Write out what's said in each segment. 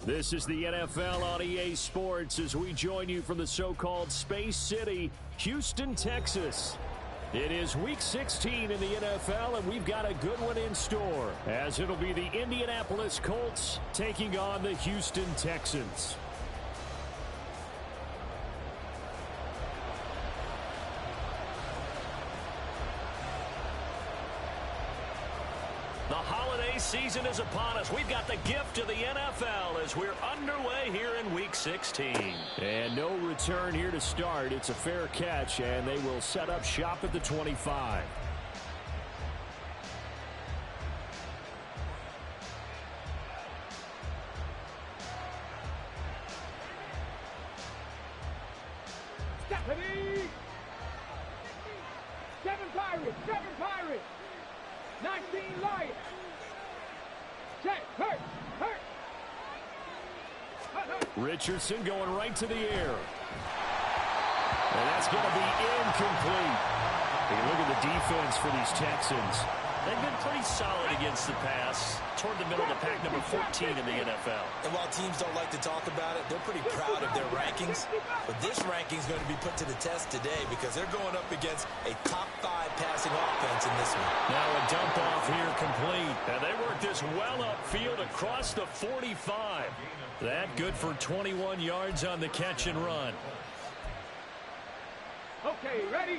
This is the NFL on EA Sports as we join you from the so-called Space City, Houston, Texas. It is Week 16 in the NFL, and we've got a good one in store, as it'll be the Indianapolis Colts taking on the Houston Texans. The holiday season is upon us. We've got the gift of the NFL as we're underway here in Week 16. And no return here to start. It's a fair catch, and they will set up shop at the 25. Ready? Seven Pirates. 19 Lions. Check. Hurt. Richardson going right to the air. And that's going to be incomplete. Hey, look at the defense for these Texans. They've been pretty solid against the pass. Toward the middle of the pack, number 14 in the NFL. And while teams don't like to talk about it, they're pretty proud of their rankings. But this ranking is going to be put to the test today because they're going up against a top 5 passing offense in this one. Now a dump off here complete. And they work this well upfield across the 45. That good for 21 yards on the catch and run. Okay, ready?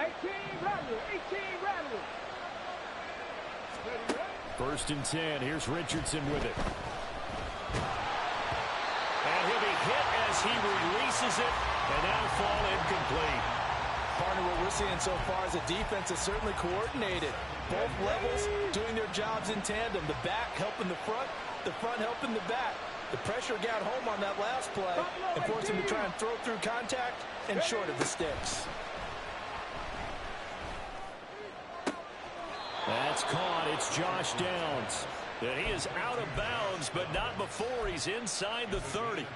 18 Rattlers. First and 10. Here's Richardson with it. And he'll be hit as he releases it. And that'll fall incomplete. Partner, what we're seeing so far is the defense is certainly coordinated. Both levels doing their jobs in tandem. The back helping the front helping the back. The pressure got home on that last play and forced him to try and throw through contact and short of the sticks. That's caught. It's Josh Downs. And he is out of bounds, but not before he's inside the 30.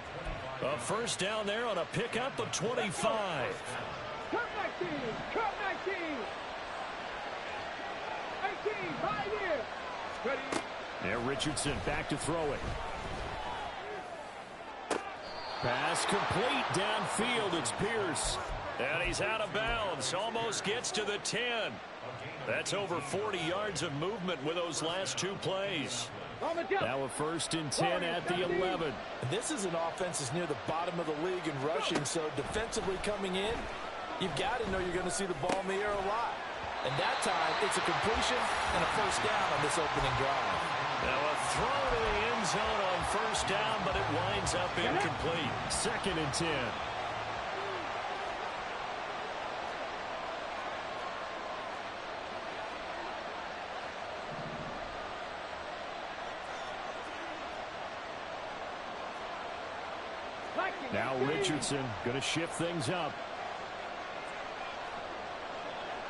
A first down there on a pickup of 25. Cut 19. 18, 5 years. Ready? And Richardson back to throw it. Pass complete downfield. It's Pierce. And he's out of bounds. Almost gets to the 10. That's over 40 yards of movement with those last 2 plays. Now a first and 10 at the 11. This is an offense that's near the bottom of the league in rushing, so defensively coming in, you've got to know you're going to see the ball in the air a lot. And that time, it's a completion and a first down on this opening drive. Now a throw to the end zone on first down, but it winds up incomplete. Second and 10. Now Richardson going to shift things up.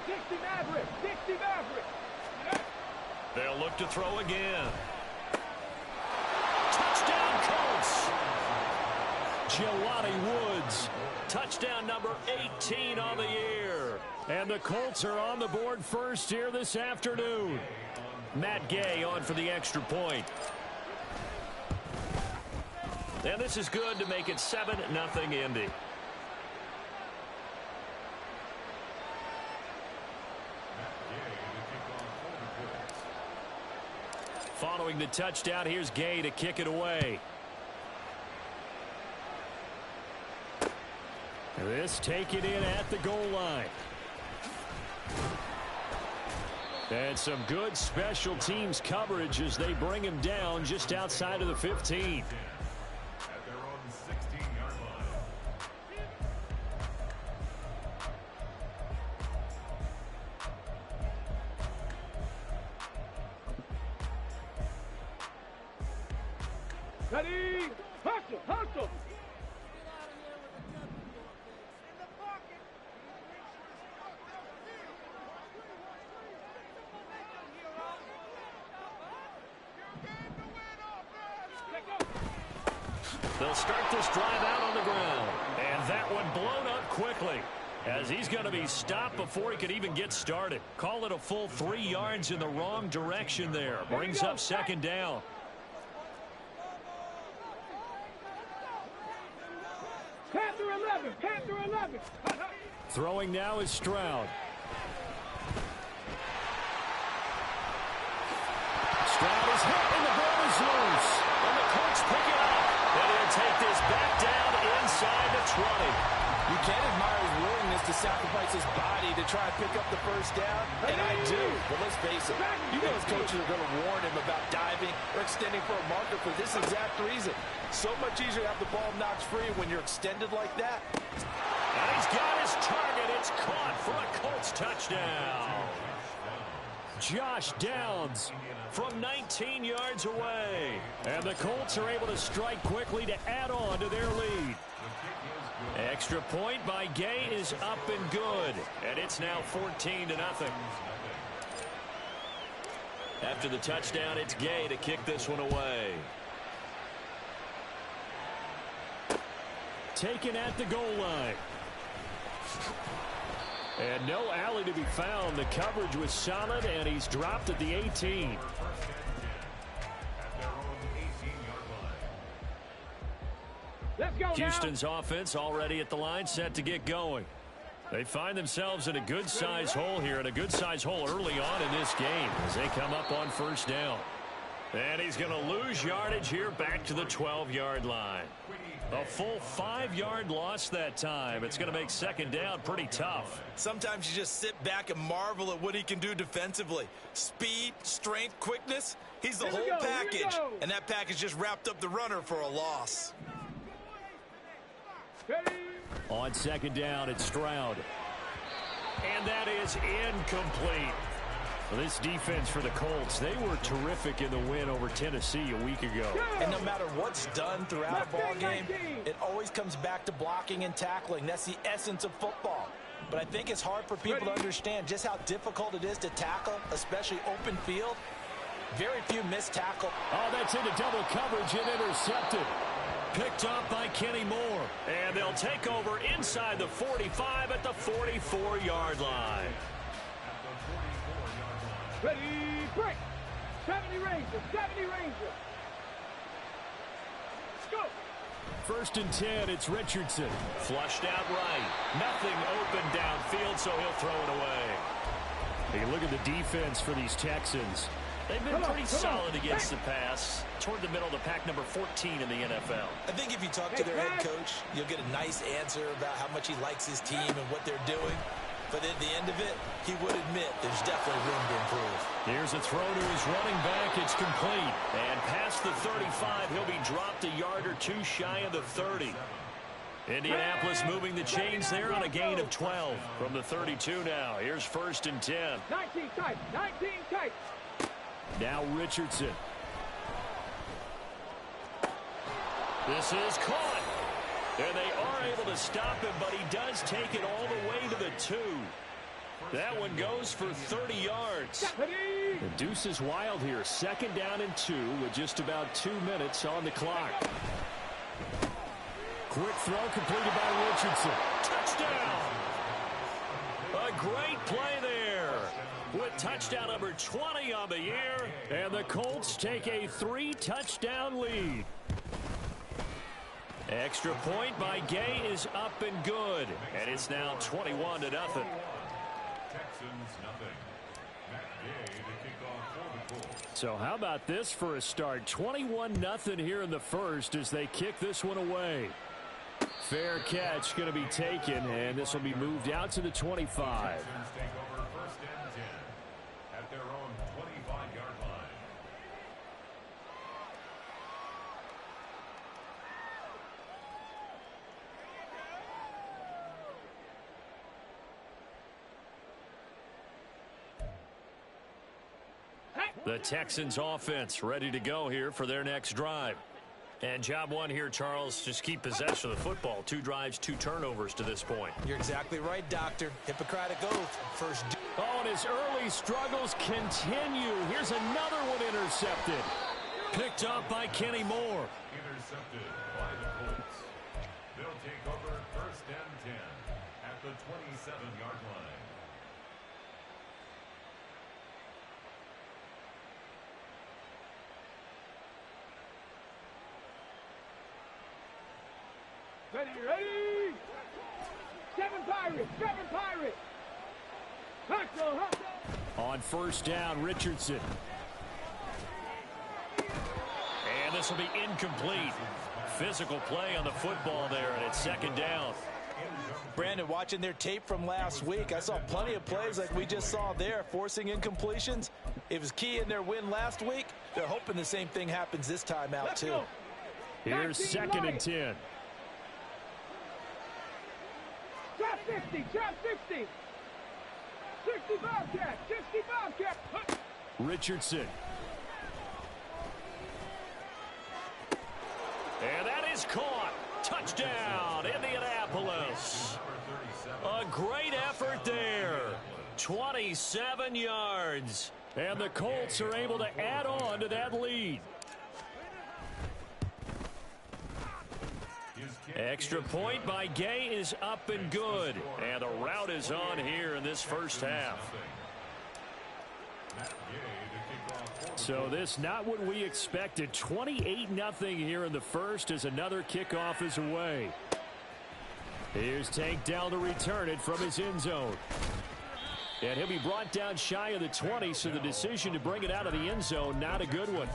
60 Maverick. They'll look to throw again. Touchdown Colts. Jelani Woods. Touchdown number 18 on the year. And the Colts are on the board first here this afternoon. Matt Gay on for the extra point. And this is good to make it 7-0 Indy. Following the touchdown, here's Gay to kick it away. This taken in at the goal line. And some good special teams coverage as they bring him down just outside of the 15. Ready? Hustle. They'll start this drive out on the ground. And that one blown up quickly, as he's going to be stopped before he could even get started. Call it a full 3 yards in the wrong direction there. Brings up second down. Throwing now is Stroud. Stroud is hit, and the ball is loose. And the Colts pick it up. And he'll take this back down inside the 20. You can't admire his willingness to sacrifice his body to try and pick up the first down, and I do. But let's face it, you know his coaches are going to warn him about diving or extending for a marker for this exact reason. So much easier to have the ball knocked free when you're extended like that. And he's got his target. It's caught for a Colts touchdown. Josh Downs from 19 yards away. And the Colts are able to strike quickly to add on to their lead. Extra point by Gay is up and good. And it's now 14-0. After the touchdown, it's Gay to kick this one away. Taken at the goal line. And no alley to be found. The coverage was solid, and he's dropped at the 18. Let's go Houston's offense already at the line, set to get going. They find themselves in a good-sized hole here, and a good-sized hole early on in this game as they come up on first down. And he's going to lose yardage here back to the 12-yard line. A full 5-yard loss that time. It's going to make second down pretty tough. Sometimes you just sit back and marvel at what he can do defensively. Speed, strength, quickness. He's the whole package. And that package just wrapped up the runner for a loss. On second down, it's Stroud. And that is incomplete. This defense for the Colts, they were terrific in the win over Tennessee a week ago. And no matter what's done throughout a ball game, it always comes back to blocking and tackling. That's the essence of football. But I think it's hard for people to understand just how difficult it is to tackle, especially open field. Very few missed tackle. Oh, that's into double coverage and intercepted. Picked up by Kenny Moore. And they'll take over inside the 45 at the 44-yard line. Ready, break. 70 Rangers, 70 Rangers. Go. First and 10, it's Richardson. Flushed out right. Nothing open downfield, so he'll throw it away. Hey, look at the defense for these Texans. They've been pretty solid against the pass. Toward the middle of the pack, number 14 in the NFL. I think if you talk to their head coach, you'll get a nice answer about how much he likes his team and what they're doing. But at the end of it, he would admit there's definitely room to improve. Here's a throw to his running back. It's complete. And past the 35, he'll be dropped a yard or two shy of the 30. Indianapolis moving the chains there on a gain of 12. From the 32 now. Here's first and 10. 19 tight, 19 tight. Now Richardson. This is caught. And they are able to stop him, but he does take it all the way to the 2. That one goes for 30 yards. The deuce is wild here. Second down and 2 with just about 2 minutes on the clock. Quick throw completed by Richardson. Touchdown! A great play there. With touchdown number 20 on the year. And the Colts take a 3-touchdown lead. Extra point by Gay is up and good. And it's now 21-0. So how about this for a start? 21-0 here in the first as they kick this one away. Fair catch going to be taken, and this will be moved out to the 25. The Texans offense ready to go here for their next drive. And job one here, Charles, just keep possession of the football. 2 drives, 2 turnovers to this point. You're exactly right, Doctor. Hippocratic oath. First. Oh, and his early struggles continue. Here's another one intercepted. Picked up by Kenny Moore. Intercepted by the Colts. They'll take over first and 10 at the 27-yard line. Ready, ready. Seven Pirates. Hustle. On first down, Richardson. And this will be incomplete. Physical play on the football there, and it's second down. Brandon, watching their tape from last week, I saw plenty of plays like we just saw there, forcing incompletions. It was key in their win last week. They're hoping the same thing happens this time out, too. Here's second and 10. Drop 50. 60 Bobcat. Richardson. And that is caught. Touchdown, Indianapolis. A great effort there. 27 yards. And the Colts are able to add on to that lead. Extra point by Gay is up and good. And the route is on here in this first half. So this not what we expected. 28-0 here in the first as another kickoff is away. Here's Tank down to return it from his end zone. And he'll be brought down shy of the 20, so the decision to bring it out of the end zone, not a good one.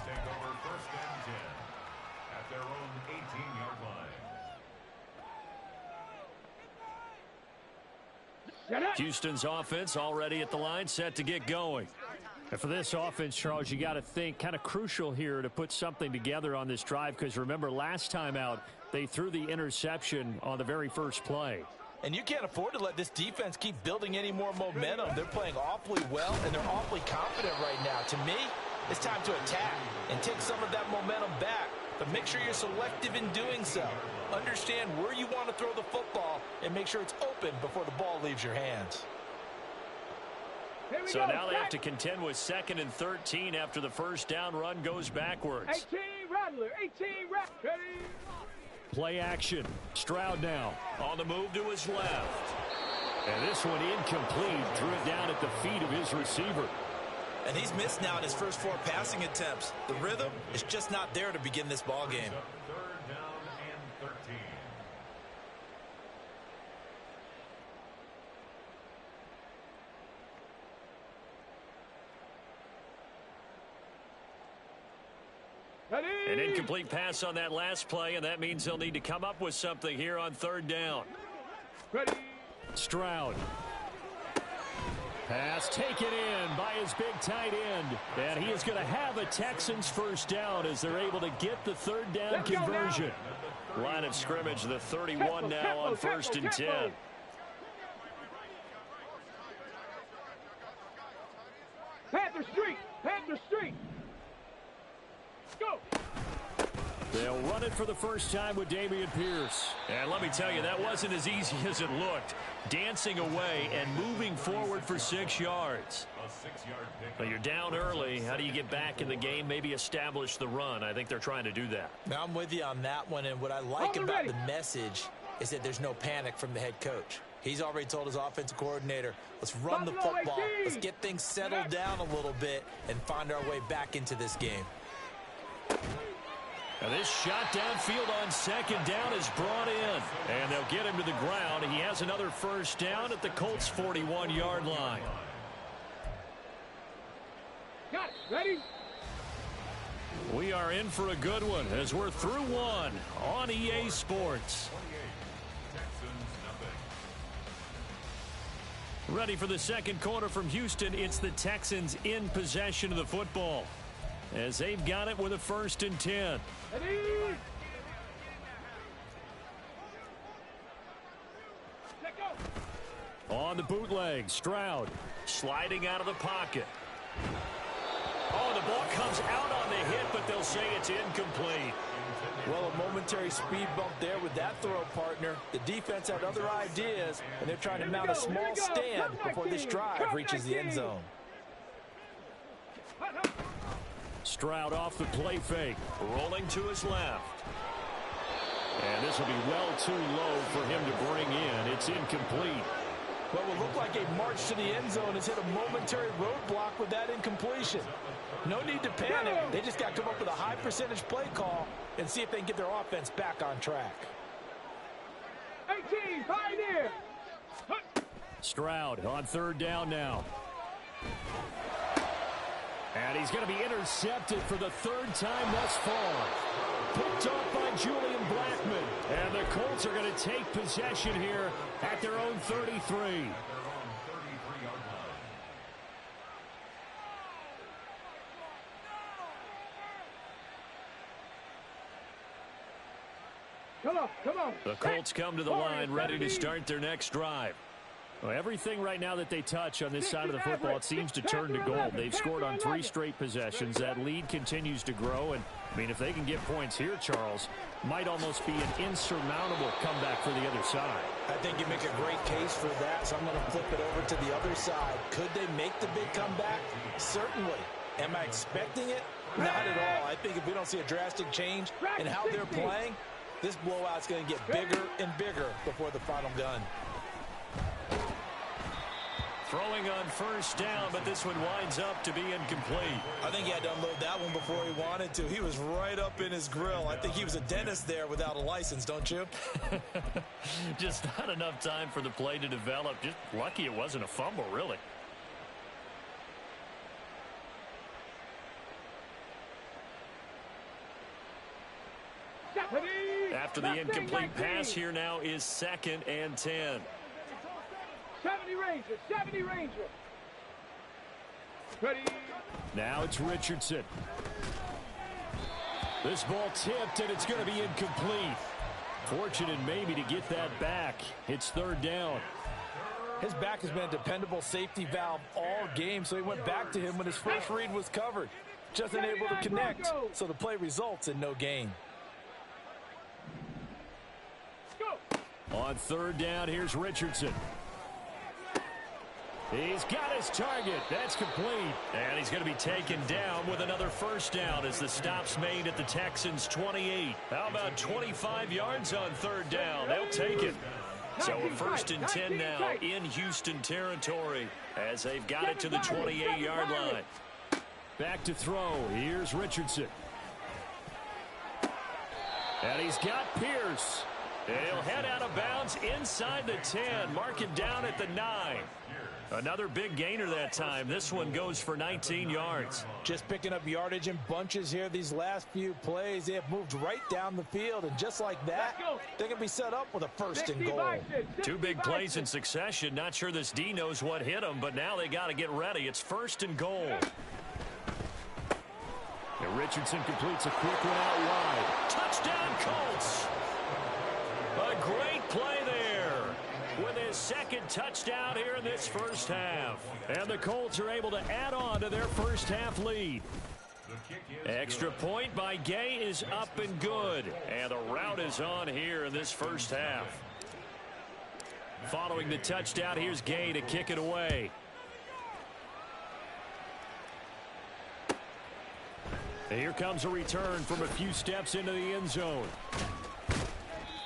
Houston's offense already at the line, set to get going. And for this offense, Charles, you got to think kind of crucial here to put something together on this drive, because remember last time out they threw the interception on the very first play. And you can't afford to let this defense keep building any more momentum. They're playing awfully well, and they're awfully confident right now. To me, it's time to attack and take some of that momentum back. But make sure you're selective in doing so. Understand where you want to throw the football and make sure it's open before the ball leaves your hands. So now they have to contend with 2nd and 13 after the first down run goes backwards. 18 Rattler. Ready. Play action. Stroud now. On the move to his left. And this one incomplete. Threw it down at the feet of his receiver. And he's missed now in his first 4 passing attempts. The rhythm is just not there to begin this ball game. Third down and 13. An incomplete pass on that last play, and that means they'll need to come up with something here on third down. Ready. Stroud. Pass taken in by his big tight end. And he is going to have a Texans first down as they're able to get the third down conversion. Line of scrimmage, the 31 now on 1st and 10. Panther Street. Go. They'll run it for the first time with Dameon Pierce. And let me tell you, that wasn't as easy as it looked. Dancing away and moving forward for 6 yards. But you're down early. How do you get back in the game? Maybe establish the run. I think they're trying to do that. Now I'm with you on that one, and what I like about the message is that there's no panic from the head coach. He's already told his offensive coordinator, let's run the football. Let's get things settled down a little bit and find our way back into this game. Now this shot downfield on 2nd down is brought in. And they'll get him to the ground. He has another first down at the Colts' 41-yard line. Got it. Ready. We are in for a good one as we're through one on EA Sports. Ready for the second quarter from Houston. It's the Texans in possession of the football as they've got it with a 1st and 10. Ready. Let go. On the bootleg, Stroud. Sliding out of the pocket. Oh, the ball comes out on the hit, but they'll say it's incomplete. Well, a momentary speed bump there with that throw, partner. The defense had other ideas, and they're trying to mount a small stand before this drive reaches the end zone. Stroud off the play fake. Rolling to his left. And this will be well too low for him to bring in. It's incomplete. What will look like a march to the end zone has hit a momentary roadblock with that incompletion. No need to panic. They just got to come up with a high percentage play call and see if they can get their offense back on track. 18, Pioneer. Stroud on third down now. And he's going to be intercepted for the third time thus far. Picked off by Julian Blackman. And the Colts are going to take possession here at their own 33. Come on. The Colts come to the line ready to start their next drive. Well, everything right now that they touch on this side of the football, it seems to turn to gold. They've scored on 3 straight possessions. That lead continues to grow. And, I mean, if they can get points here, Charles, might almost be an insurmountable comeback for the other side. I think you make a great case for that, so I'm going to flip it over to the other side. Could they make the big comeback? Certainly. Am I expecting it? Not at all. I think if we don't see a drastic change in how they're playing, this blowout's going to get bigger and bigger before the final gun. Throwing on first down, but this one winds up to be incomplete. I think he had to unload that one before he wanted to. He was right up in his grill. I think he was a dentist there without a license, don't you? Just not enough time for the play to develop. Just lucky it wasn't a fumble, really. After the incomplete pass, here now is 2nd and 10. 70 Ranger. Ready. Now it's Richardson. This ball tipped, and it's going to be incomplete. Fortunate maybe to get that back. It's 3rd down. His back has been a dependable safety valve all game, so he went back to him when his first read was covered. Just unable to connect, so the play results in no gain. On 3rd down, here's Richardson. He's got his target. That's complete. And he's going to be taken down with another first down as the stop's made at the Texans' 28. How about 25 yards on 3rd down? They'll take it. So a 1st and 10 now in Houston territory as they've got it to the 28-yard line. Back to throw. Here's Richardson. And he's got Pierce. And he'll head out of bounds inside the 10. Mark it down at the 9. Another big gainer that time. This one goes for 19 yards. Just picking up yardage in bunches here these last few plays. They have moved right down the field, and just like that, they're going to be set up with a 1st and goal. 2 big plays in succession. Not sure this D knows what hit them, but now they got to get ready. It's 1st and goal. And Richardson completes a quick one out wide. Touchdown, Colts. A great play there with his 2nd touchdown here in this first half. And the Colts are able to add on to their first half lead. Extra point by Gay is up and good. And the route is on here in this first half. Following the touchdown, here's Gay to kick it away. And here comes a return from a few steps into the end zone.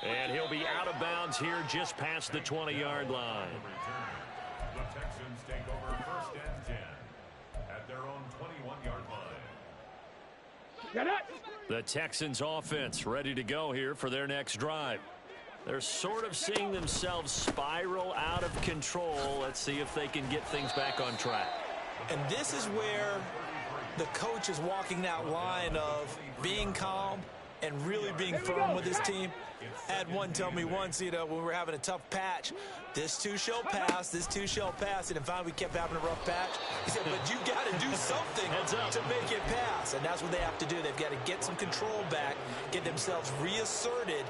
And he'll be out of bounds here just past the 20-yard line. The Texans take over 1st and 10 at their own 21-yard line. The Texans offense ready to go here for their next drive. They're sort of seeing themselves spiral out of control. Let's see if they can get things back on track. And this is where the coach is walking that line of being calm and really being firm with his team. I had one tell me once, when we were having a tough patch, this too shall pass, this too shall pass. And finally we kept having a rough patch. He said, but you got to do something to make it pass. And that's what they have to do. They've got to get some control back, get themselves reasserted,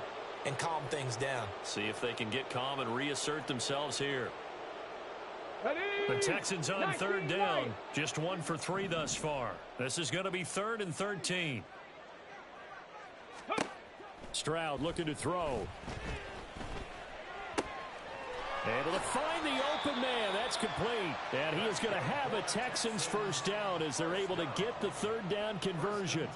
and calm things down. See if they can get calm and reassert themselves here. The Texans on 3rd down. Just 1 for 3 thus far. This is going to be 3rd and 13. Stroud looking to throw. Able to find the open man. That's complete. And he is going to have a Texans first down as they're able to get the 3rd down conversion.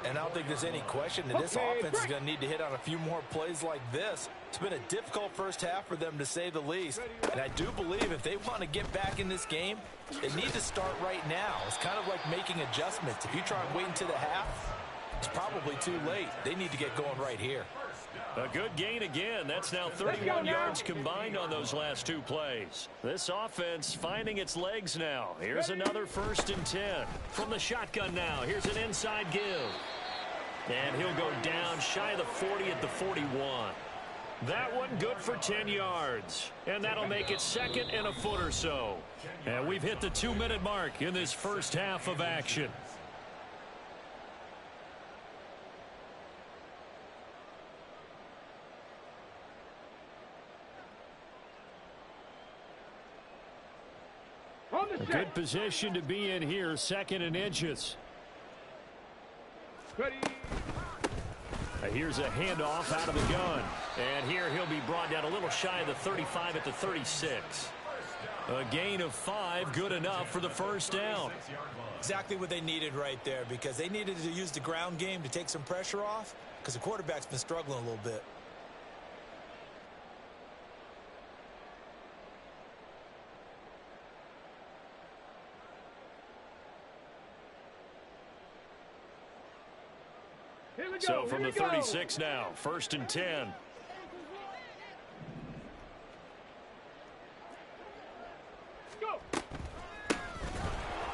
And I don't think there's any question that this offense is going to need to hit on a few more plays like this. It's been a difficult first half for them, to say the least. And I do believe if they want to get back in this game, they need to start right now. It's kind of like making adjustments. If you try and wait until the half, it's probably too late. They need to get going right here. A good gain again. That's now 31 yards combined on those last two plays. This offense finding its legs now. Here's another 1st and 10. From the shotgun now, here's an inside give. And he'll go down shy of the 40 at the 41. That one good for 10 yards. And that'll make it 2nd and a foot or so. And we've hit the 2-minute mark in this first half of action. A good position to be in here, 2nd and inches. Here's a handoff out of the gun. And here he'll be brought down a little shy of the 35 at the 36. A gain of 5, good enough for the first down. Exactly what they needed right there, because they needed to use the ground game to take some pressure off, because the quarterback's been struggling a little bit. So from the 36 now, 1st and 10. Go.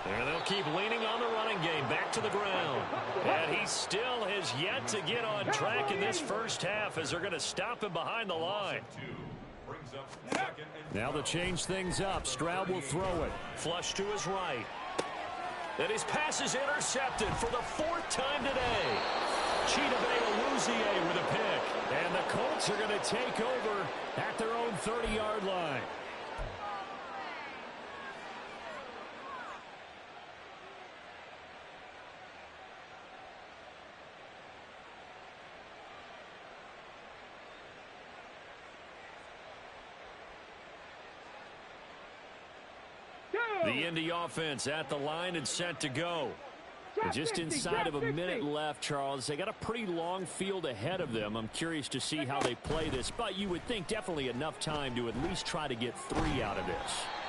And they'll keep leaning on the running game, back to the ground. And he still has yet to get on track in this first half as they're going to stop him behind the line. Now to change things up, Stroud will throw it. Flush to his right. And his pass is intercepted for the 4th time today. Chidobe with a pick. And the Colts are going to take over at their own 30-yard line. The Indy offense at the line and set to go. And just inside of a minute left, Charles. They got a pretty long field ahead of them. I'm curious to see how they play this, but you would think definitely enough time to at least try to get 3 out of this.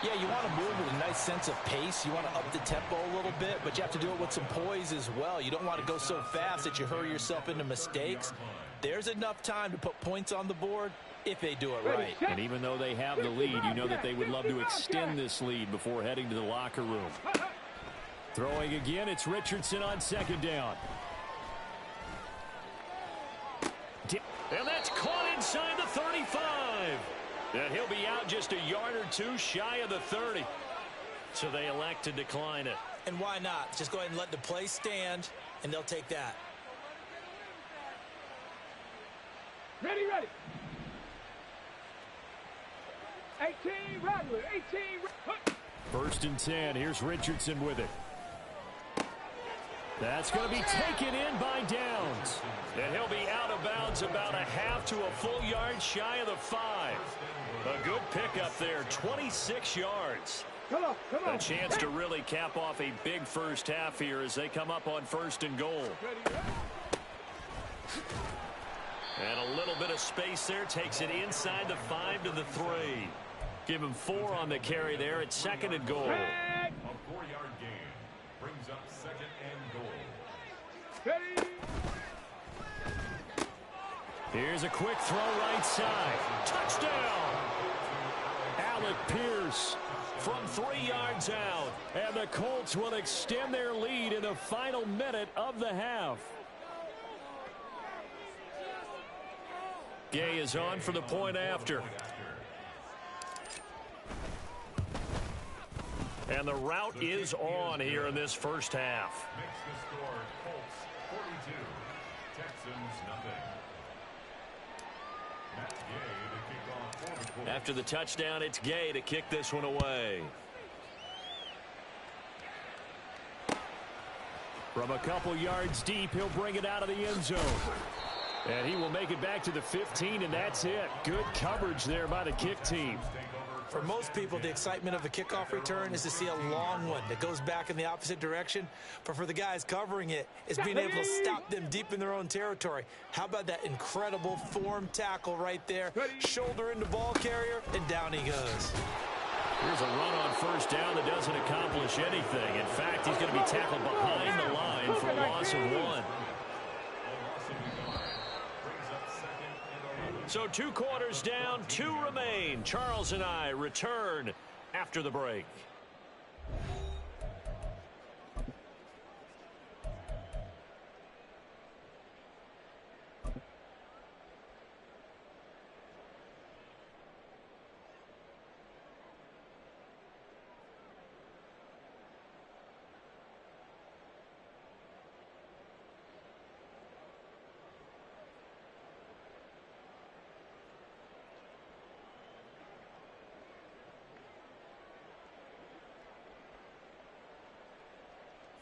Yeah, you want to move with a nice sense of pace. You want to up the tempo a little bit, but you have to do it with some poise as well. You don't want to go so fast that you hurry yourself into mistakes. There's enough time to put points on the board if they do it right. And even though they have the lead, you know that they would love to extend this lead before heading to the locker room. Throwing again, it's Richardson on 2nd down. And that's caught inside the 35. And he'll be out just a yard or 2 shy of the 30. So they elect to decline it. And why not? Just go ahead and let the play stand, and they'll take that. Ready. 18, Rattler, 18. 1st and 10, here's Richardson with it. That's going to be taken in by Downs. And he'll be out of bounds about a half to a full yard shy of the 5. A good pickup there, 26 yards. Come on. A chance to really cap off a big first half here as they come up on 1st and goal. And a little bit of space there, takes it inside the 5 to the 3. Give him 4 on the carry there at 2nd and goal. A 4-yard gain brings up 2nd and goal. Ready. Here's a quick throw right side. Touchdown! Alec Pierce from 3 yards out. And the Colts will extend their lead in the final minute of the half. Gay is on for the point after. And the route is on here in this first half. Makes the score Colts 42, Texans nothing. Matt Gay to kick off for the Colts. After the touchdown, it's Gay to kick this one away. From a couple yards deep, he'll bring it out of the end zone. And he will make it back to the 15, and that's it. Good coverage there by the kick team. For most people, the excitement of a kickoff return is to see a long one that goes back in the opposite direction. But for the guys covering it, it's being able to stop them deep in their own territory. How about that incredible form tackle right there? Shoulder into ball carrier, and down he goes. Here's a run on 1st down that doesn't accomplish anything. In fact, he's going to be tackled behind the line for a loss of 1. A loss of 1 brings up 2nd So 2 quarters down, 2 remain. Charles and I return after the break.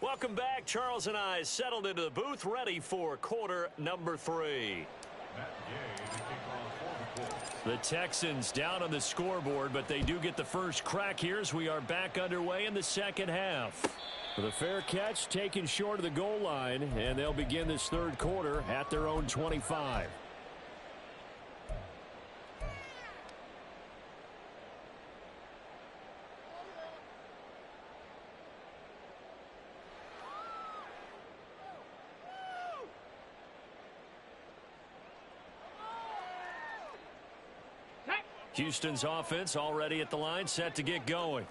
Welcome back. Charles and I settled into the booth, ready for quarter number 3. The Texans down on the scoreboard, but they do get the first crack here as we are back underway in the second half. The fair catch taken short of the goal line, and they'll begin this third quarter at their own 25. Houston's offense already at the line, set to get going.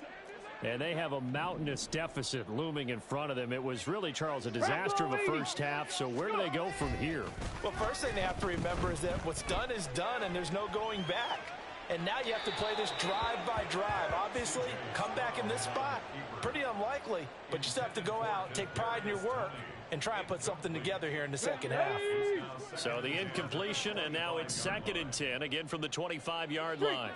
And they have a mountainous deficit looming in front of them. It was really, Charles, a disaster of a first half. So where do they go from here? Well, first thing they have to remember is that what's done is done, and there's no going back. And now you have to play this drive by drive. Obviously, come back in this spot, pretty unlikely. But you still have to go out, take pride in your work, and try and put something together here in the second half. So the incompletion, and now it's 2nd and 10, again from the 25-yard line.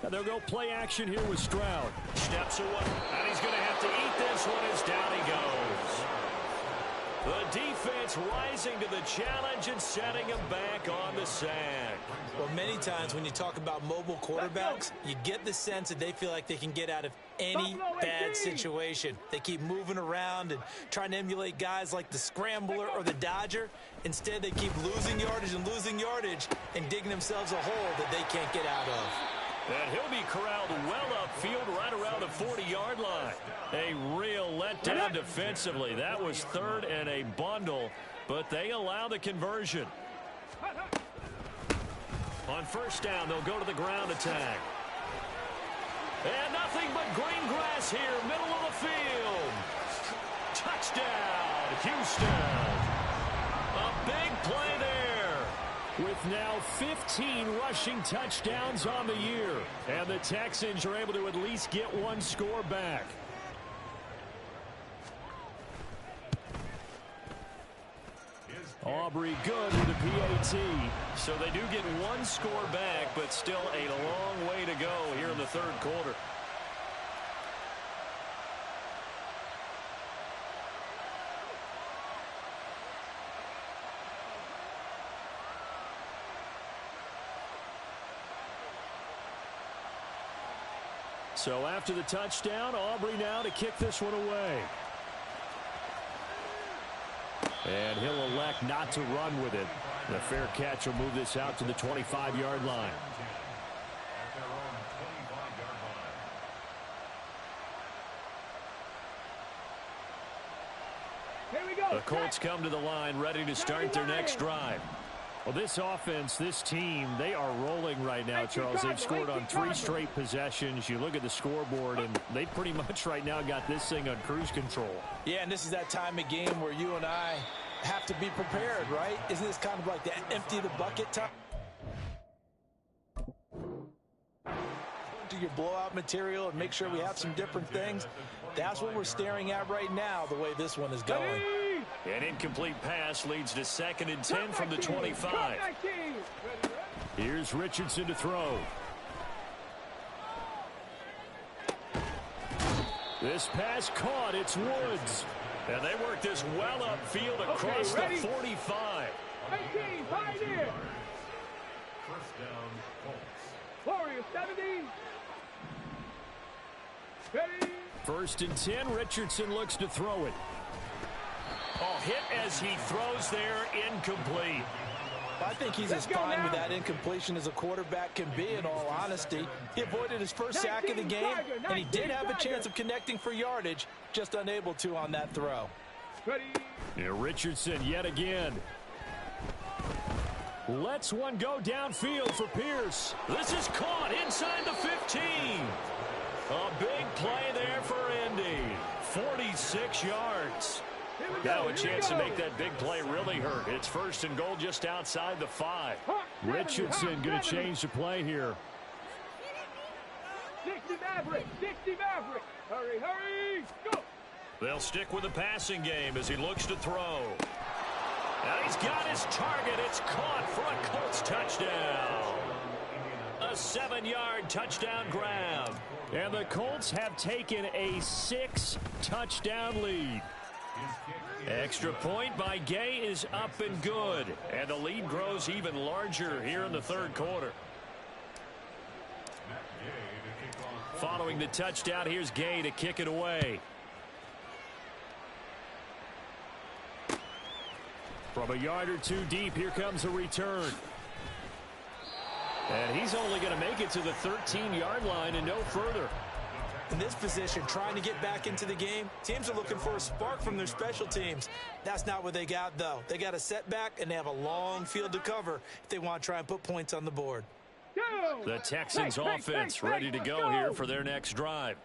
Now they'll go play action here with Stroud. Steps away, and he's going to have to eat this one as down he goes. The defense rising to the challenge and setting him back on the sack. Well, many times when you talk about mobile quarterbacks, you get the sense that they feel like they can get out of any bad situation. They keep moving around and trying to emulate guys like the Scrambler or the Dodger. Instead, they keep losing yardage and digging themselves a hole that they can't get out of. And he'll be corralled well upfield right around the 40-yard line. A real letdown defensively. That was 3rd and a bundle, but they allow the conversion. On first down, they'll go to the ground attack. And nothing but green grass here, middle of the field. Touchdown, Houston. A big play there. With now 15 rushing touchdowns on the year. And the Texans are able to at least get one score back. Aubrey good with the PAT. So they do get one score back, but still a long way to go here in the third quarter. So after the touchdown, Aubrey now to kick this one away. And he'll elect not to run with it. The fair catch will move this out to the 25-yard line. Here we go. The Colts come to the line ready to start their next drive. Well, this offense, this team, they are rolling right now, Charles. They've scored on 3 straight possessions. You look at the scoreboard, and they pretty much right now got this thing on cruise control. Yeah, and this is that time of game where you and I have to be prepared, right? Isn't this kind of like the empty the bucket time? Do your blowout material and make sure we have some different things. That's what we're staring at right now, the way this one is going. An incomplete pass leads to 2nd and 10 from the 25. Here's Richardson to throw. This pass caught. It's Woods. And they work this well upfield across the 45. 19, Pioneer. First down, Colts. Warriors, 70. Ready. 1st and 10. Richardson looks to throw it. Oh, hit as he throws there, incomplete. I think he's as fine with that incompletion as a quarterback can be, in all honesty. He avoided his first sack of the game, and he did have a chance of connecting for yardage, just unable to on that throw. Ready. Here, Richardson yet again. Lets one go downfield for Pierce. This is caught inside the 15. A big play there for Indy. 46 yards. Now a chance to make that big play really hurt. It's first and goal just outside the 5. Richardson going to change the play here. 60 Maverick. 60 Maverick. Hurry, hurry. Go. They'll stick with the passing game as he looks to throw. And he's got his target. It's caught for a Colts touchdown. A 7-yard touchdown grab. And the Colts have taken a 6-touchdown lead. Extra point by Gay is up and good. And the lead grows even larger here in the third quarter. Following the touchdown, here's Gay to kick it away. From a yard or two deep, here comes a return. And he's only going to make it to the 13-yard line and no further. In this position, trying to get back into the game, teams are looking for a spark from their special teams. That's not what they got, though. They got a setback, and they have a long field to cover if they want to try and put points on the board. The Texans offense ready to go here for their next drive.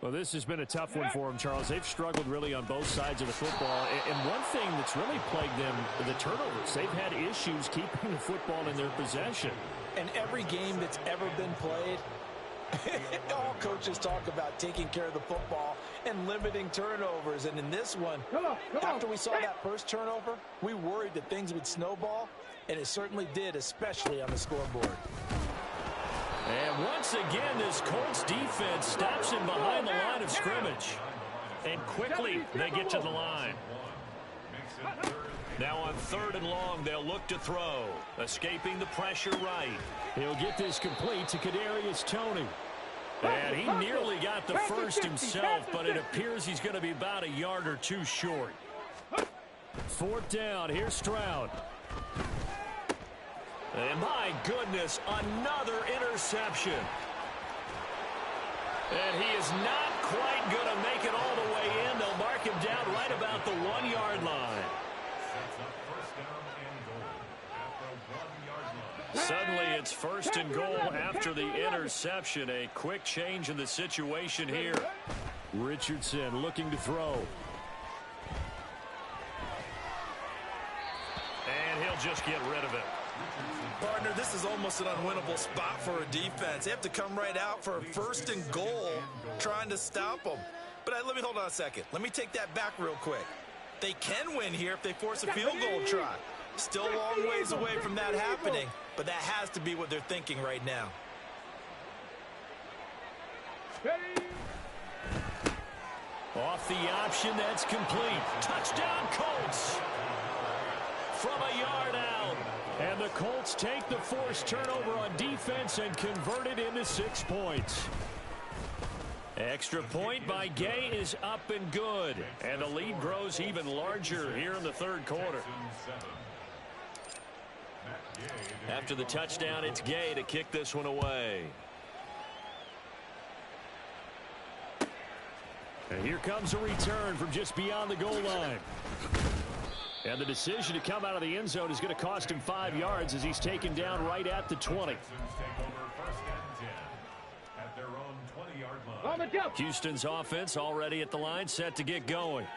Well, this has been a tough one for them, Charles. They've struggled really on both sides of the football. And one thing that's really plagued them, the turnovers. They've had issues keeping the football in their possession. And every game that's ever been played, all coaches talk about taking care of the football and limiting turnovers. And in this one, after we saw that first turnover, we worried that things would snowball, and it certainly did, especially on the scoreboard. And once again, this Colts defense stops him behind the line of scrimmage. And quickly, they get to the line. Now on 3rd and long, they'll look to throw. Escaping the pressure right. He'll get this complete to Kadarius Toney. And he nearly got the first himself, but it appears he's going to be about a yard or two short. 4th down. Here's Stroud. And my goodness, another interception. And he is not quite going to make it all the way in. They'll mark him down right about the 1-yard line. Suddenly it's first and goal after the interception. A quick change in the situation here. Richardson looking to throw. And he'll just get rid of it. Partner, this is almost an unwinnable spot for a defense. They have to come right out for a 1st and goal trying to stop them. But let me hold on a second. Let me take that back real quick. They can win here if they force a field goal try. Still a long ways away from that happening, but that has to be what they're thinking right now. Off the option, that's complete. Touchdown, Colts. From a yard out. And the Colts take the forced turnover on defense and convert it into 6 points. Extra point by Gay is up and good. And the lead grows even larger here in the third quarter. After the touchdown, it's Gay to kick this one away. And here comes a return from just beyond the goal line. And the decision to come out of the end zone is going to cost him 5 yards as he's taken down right at the 20. Houston's offense already at the line, set to get going.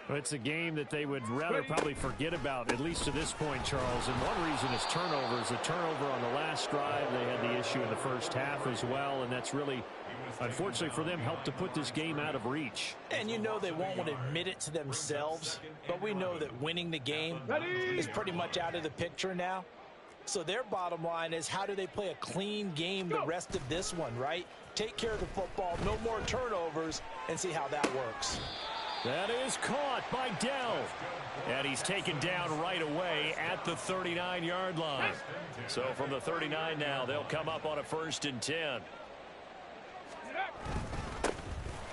Well, it's a game that they would rather probably forget about, at least to this point, Charles. And one reason is turnovers. The turnover on the last drive, they had the issue in the first half as well, and that's really, unfortunately for them, helped to put this game out of reach. And you know they won't want to admit it to themselves, but we know that winning the game is pretty much out of the picture now. So their bottom line is, how do they play a clean game the rest of this one, right? Take care of the football, no more turnovers, and see how that works. That is caught by Dell. And he's taken down right away at the 39-yard line. So from the 39 now, they'll come up on a 1st and 10.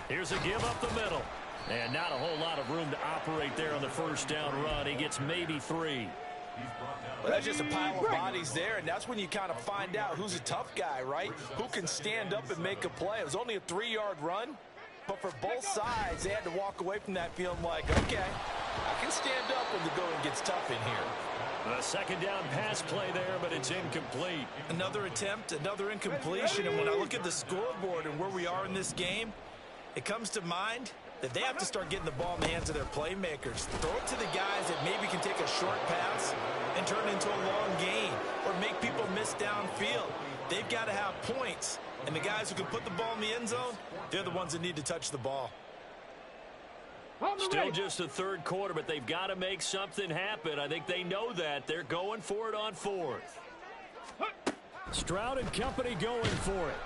Here's a give up the middle. And not a whole lot of room to operate there on the 1st down run. He gets maybe 3. Well, that's just a pile of bodies there, and that's when you kind of find out who's a tough guy, right? Who can stand up and make a play. It was only a 3-yard run, but for both sides, they had to walk away from that feeling like, okay, I can stand up when the going gets tough in here. A second down pass play there, but it's incomplete. Another attempt, another incompletion, and when I look at the scoreboard and where we are in this game, it comes to mind that they have to start getting the ball in the hands of their playmakers. Throw it to the guys that maybe can take a short pass and turn it into a long gain or make people miss downfield. They've got to have points, and the guys who can put the ball in the end zone, they're the ones that need to touch the ball. Still just the third quarter, but they've got to make something happen. I think they know that. They're going for it on fourth. Stroud and company going for it.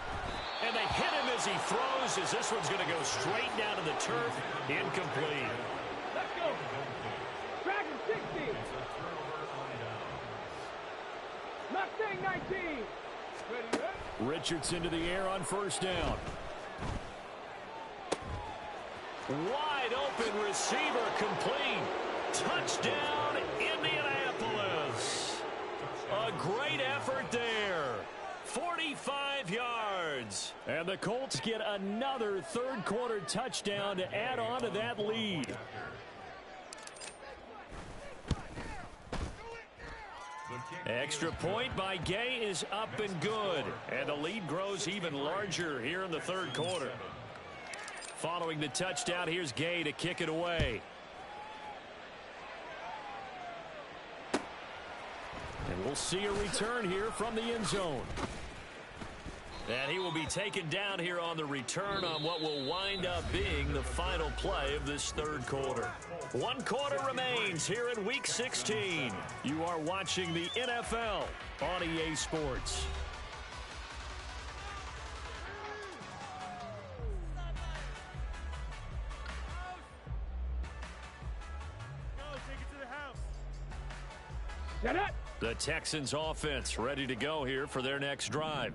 And they hit him as he throws, as this one's going to go straight down to the turf. Incomplete. Let's go. Dragon 60. Mustang 19. Ready? Richardson to the air on first down. Wide open receiver complete. Touchdown, Indianapolis. A great effort there. 45 yards. And the Colts get another third quarter touchdown to add on to that lead. Extra point by Gay is up and good. And the lead grows even larger here in the third quarter. Following the touchdown, here's Gay to kick it away. And we'll see a return here from the end zone. And he will be taken down here on the return on what will wind up being the final play of this third quarter. 1 quarter remains here in Week 16. You are watching the NFL on EA Sports. The Texans offense ready to go here for their next drive.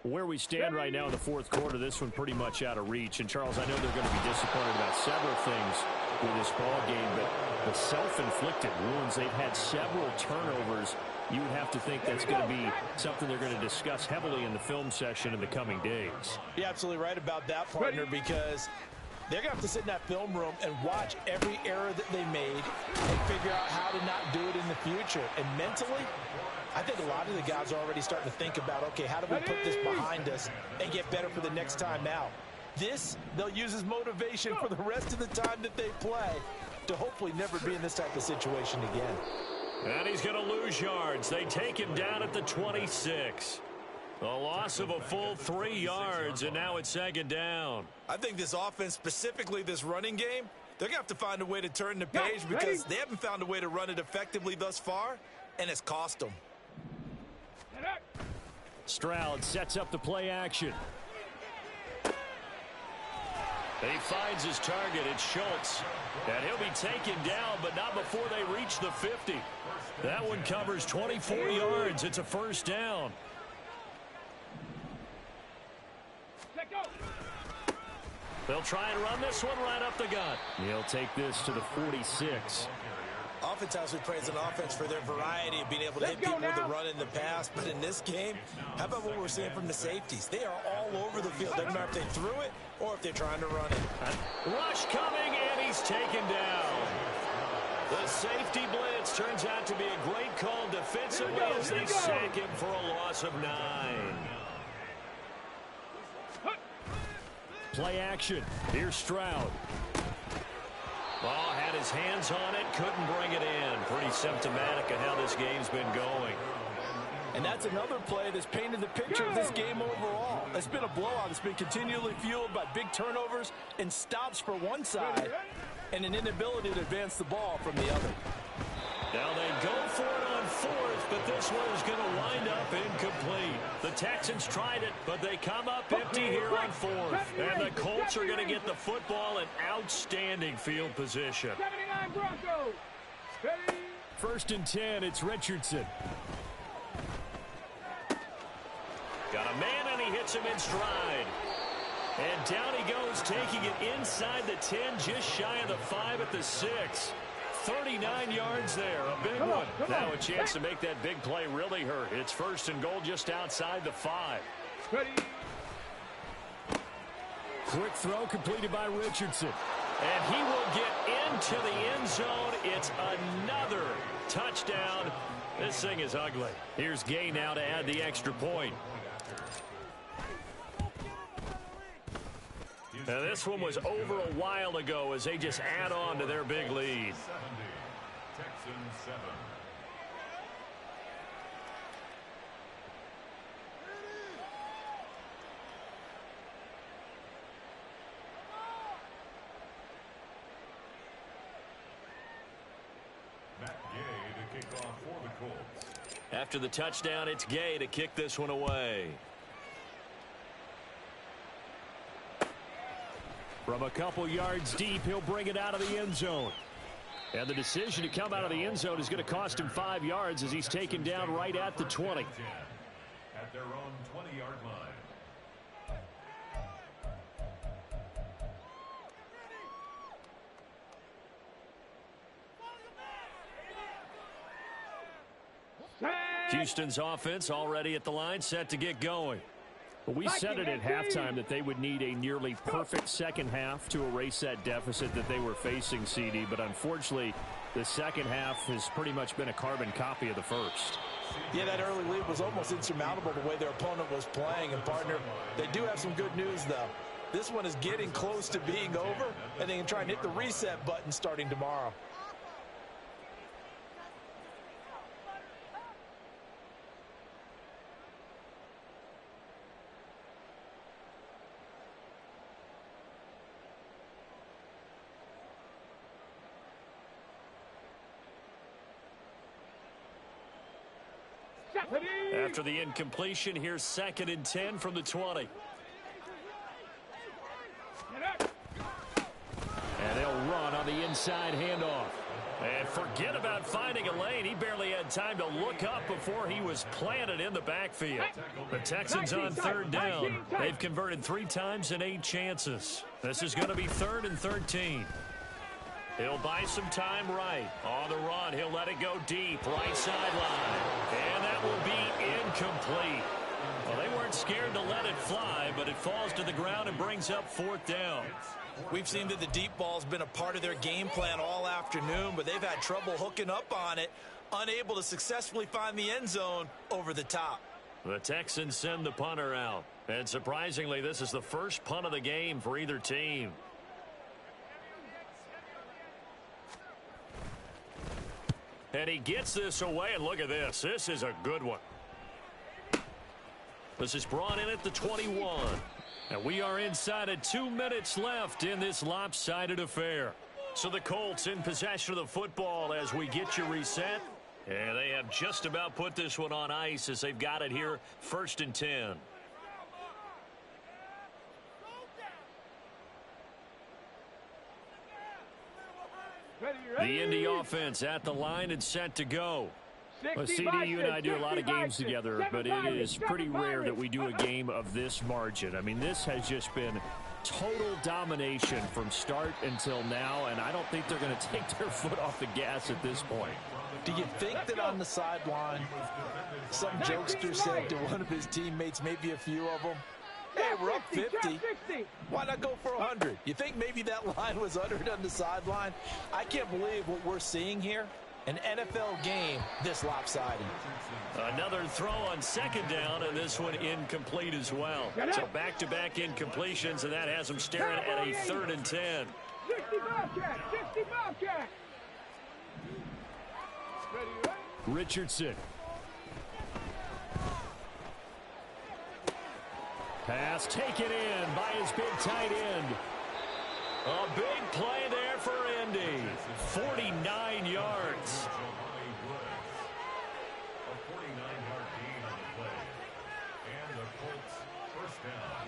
Where we stand right now in the fourth quarter, this one pretty much out of reach. And, Charles, I know they're going to be disappointed about several things with this ball game, but the self-inflicted wounds, they've had several turnovers. You would have to think that's going to be something they're going to discuss heavily in the film session in the coming days. You're absolutely right about that, partner, because they're going to have to sit in that film room and watch every error that they made and figure out how to not do it in the future. And mentally, I think a lot of the guys are already starting to think about, okay, how do we put this behind us and get better for the next time out? This, they'll use as motivation for the rest of the time that they play to hopefully never be in this type of situation again. And he's going to lose yards. They take him down at the 26. A loss of a full 3 yards, and now it's second down. I think this offense, specifically this running game, they're going to have to find a way to turn the page because they haven't found a way to run it effectively thus far, and it's cost them. Stroud sets up the play action. He finds his target. It's Schultz. And he'll be taken down, but not before they reach the 50. That one covers 24 yards. It's a first down. They'll try and run this one right up the gut. He'll take this to the 46. Oftentimes we praise an offense for their variety of being able to hit people with the run in the pass. But in this game, how about what we're seeing from the safeties? They are all over the field. Doesn't matter if they threw it or if they're trying to run it. Rush coming, and he's taken down. The safety blitz turns out to be a great call defensively as they sack him for a loss of 9. Play action. Here's Stroud. Ball had his hands on it, couldn't bring it in. Pretty symptomatic of how this game's been going. And that's another play that's painted the picture of this game overall. It's been a blowout. It's been continually fueled by big turnovers and stops for one side and an inability to advance the ball from the other. Now they go for it on fourth, but this one is going to wind up incomplete. The Texans tried it, but they come up empty here on fourth. And the Colts are going to get the football in outstanding field position. 79 Broncos. Ready? First and 10, it's Richardson. Got a man, and he hits him in stride. And down he goes, taking it inside the 10, just shy of the 5 at the 6. 39 yards there, a big one. Now a chance to make that big play really hurt. It's first and goal just outside the 5. Ready? Quick throw completed by Richardson. And he will get into the end zone. It's another touchdown. This thing is ugly. Here's Gay now to add the extra point. Now this one was over a while ago as they just add on to their big lead. 70, Texans 7. Gay to kick off for the Colts. After the touchdown, it's Gay to kick this one away. From a couple yards deep, he'll bring it out of the end zone. And the decision to come out of the end zone is going to cost him 5 yards as he's taken down right at the 20. At their own 20-yard line. Houston's offense already at the line, set to get going. Well, we said it at halftime that they would need a nearly perfect second half to erase that deficit that they were facing, CD. But unfortunately, the second half has pretty much been a carbon copy of the first. Yeah, that early lead was almost insurmountable the way their opponent was playing. And, partner, they do have some good news, though. This one is getting close to being over, and they can try and hit the reset button starting tomorrow. After the incompletion, here's 2nd and 10 from the 20. And they'll run on the inside handoff. And forget about finding a lane. He barely had time to look up before he was planted in the backfield. The Texans on 3rd down. They've converted 3 times in 8 chances. This is going to be 3rd and 13. He'll buy some time right. On the run, he'll let it go deep, right sideline. And that will be incomplete. Well, they weren't scared to let it fly, but it falls to the ground and brings up 4th down. We've seen that the deep ball's been a part of their game plan all afternoon, but they've had trouble hooking up on it, unable to successfully find the end zone over the top. The Texans send the punter out. And surprisingly, this is the first punt of the game for either team. And he gets this away, and look at this. This is a good one. This is brought in at the 21. And we are inside of 2 minutes left in this lopsided affair. So the Colts in possession of the football as we get you reset. And they have just about put this one on ice as they've got it here, 1st and 10. The Indy offense at the line and set to go. Well, CD, you and I do a lot of games together, but it is pretty rare that we do a game of this margin. I mean, this has just been total domination from start until now, and I don't think they're going to take their foot off the gas at this point. Do you think that on the sideline, some jokester said to one of his teammates, maybe a few of them, hey, we're up 50. Why not go for 100? You think maybe that line was uttered on the sideline? I can't believe what we're seeing here. An NFL game this lopsided. Another throw on 2nd down, and this one incomplete as well. So back-to-back incompletions, and that has them staring at a 3rd and 10. 60 Bobcat! 60 Bobcat! Richardson. Pass taken in by his big tight end. A big play there for Indy. 49 yards. A 49-yard gain on the play. And the Colts 1st down.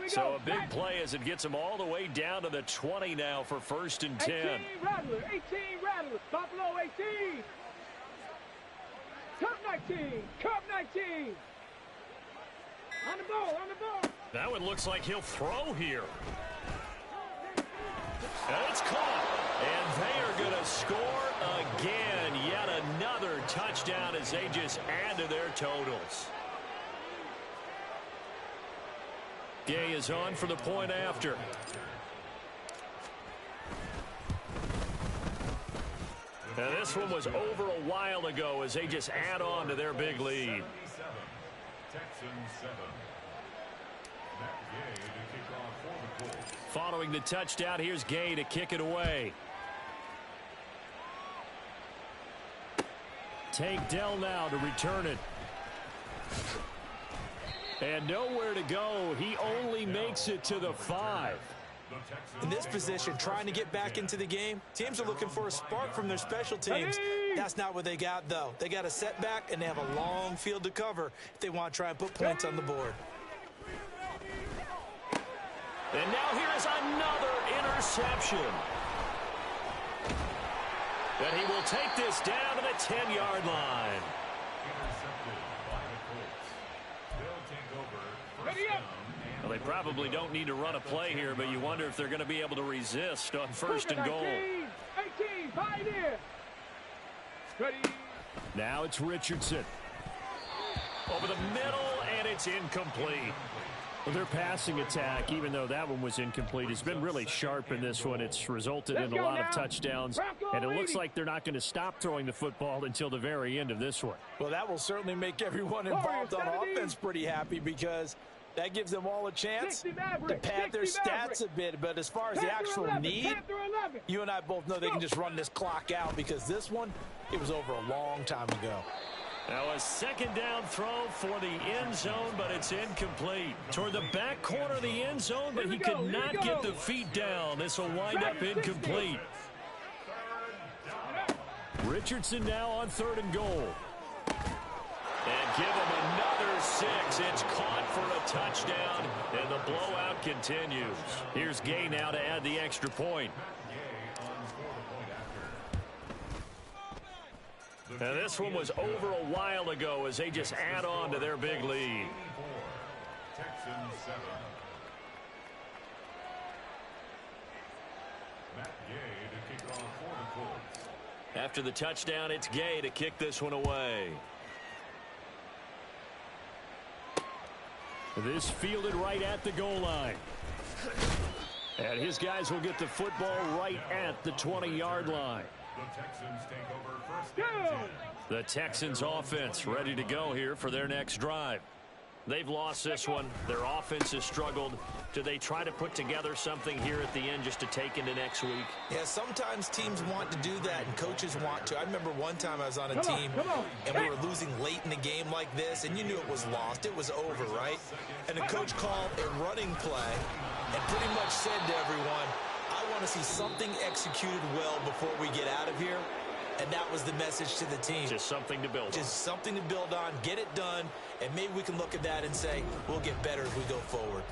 So a big play as it gets them all the way down to the 20 now for 1st and 10. 18 Rattler, 18 Rattler, Buffalo 18. Cup 19, Cup 19. On the ball, on the ball. That one looks like he'll throw here. And it's caught. And they are going to score again. Yet another touchdown as they just add to their totals. Gay is on for the point after. Now this one was over a while ago as they just add on to their big lead. Texans 7. Matt Gay to kick off for the Colts. Following the touchdown, here's Gay to kick it away. Take Dell now to return it. And nowhere to go. He only makes it to the 5. In this position, trying to get back into the game, teams are looking for a spark from their special teams. That's not what they got, though. They got a setback, and they have a long field to cover if they want to try and put points on the board. And now here is another interception. And he will take this down to the 10-yard line. Intercepted by the Colts. They'll take over first down. Well, they probably don't need to run a play here, but you wonder if they're going to be able to resist on first and goal. 18, 5 in. Ready. Now it's Richardson. Over the middle, and it's incomplete. Well, their passing attack, even though that one was incomplete, has been really sharp in this one. It's resulted in a lot of touchdowns, and it looks like they're not going to stop throwing the football until the very end of this one. Well, that will certainly make everyone involved on offense pretty happy because that gives them all a chance to pad their stats a bit. But as far as the actual need, you and I both know they can just run this clock out because this one, it was over a long time ago. Now a second down throw for the end zone, but it's incomplete. Toward the back corner of the end zone, but he could not get the feet down. This will wind up incomplete. Richardson now on 3rd and goal. And give him another 6. It's caught for a touchdown, and the blowout continues. Here's Gay now to add the extra point. Now this one was over a while ago as they just add on to their big lead. Texans 7. Matt Gay to kick off for the Colts. After the touchdown, it's Gay to kick this one away. This fielded right at the goal line. And his guys will get the football right at the 20-yard line. The Texans take over first and 10. The Texans offense ready to go here for their next drive. They've lost this one. Their offense has struggled. Do they try to put together something here at the end just to take into next week? Yeah, sometimes teams want to do that and coaches want to. I remember one time I was on a team and we were losing late in the game like this, and you knew it was lost. It was over, right? And the coach called a running play and pretty much said to everyone, I want to see something executed well before we get out of here. And that was the message to the team. Just something to build on. Just something to build on, get it done, and maybe we can look at that and say, we'll get better as we go forward.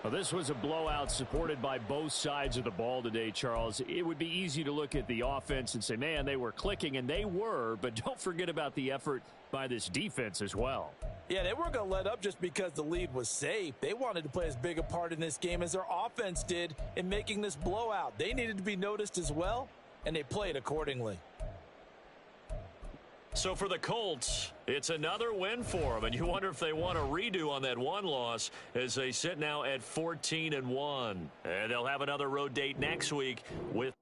Well, this was a blowout supported by both sides of the ball today, Charles. It would be easy to look at the offense and say, man, they were clicking, and they were, but don't forget about the effort by this defense as well. Yeah, they weren't going to let up just because the lead was safe. They wanted to play as big a part in this game as their offense did in making this blowout. They needed to be noticed as well, and they played accordingly. So for the Colts, it's another win for them, and you wonder if they want a redo on that one loss as they sit now at 14-1. And they'll have another road date next week with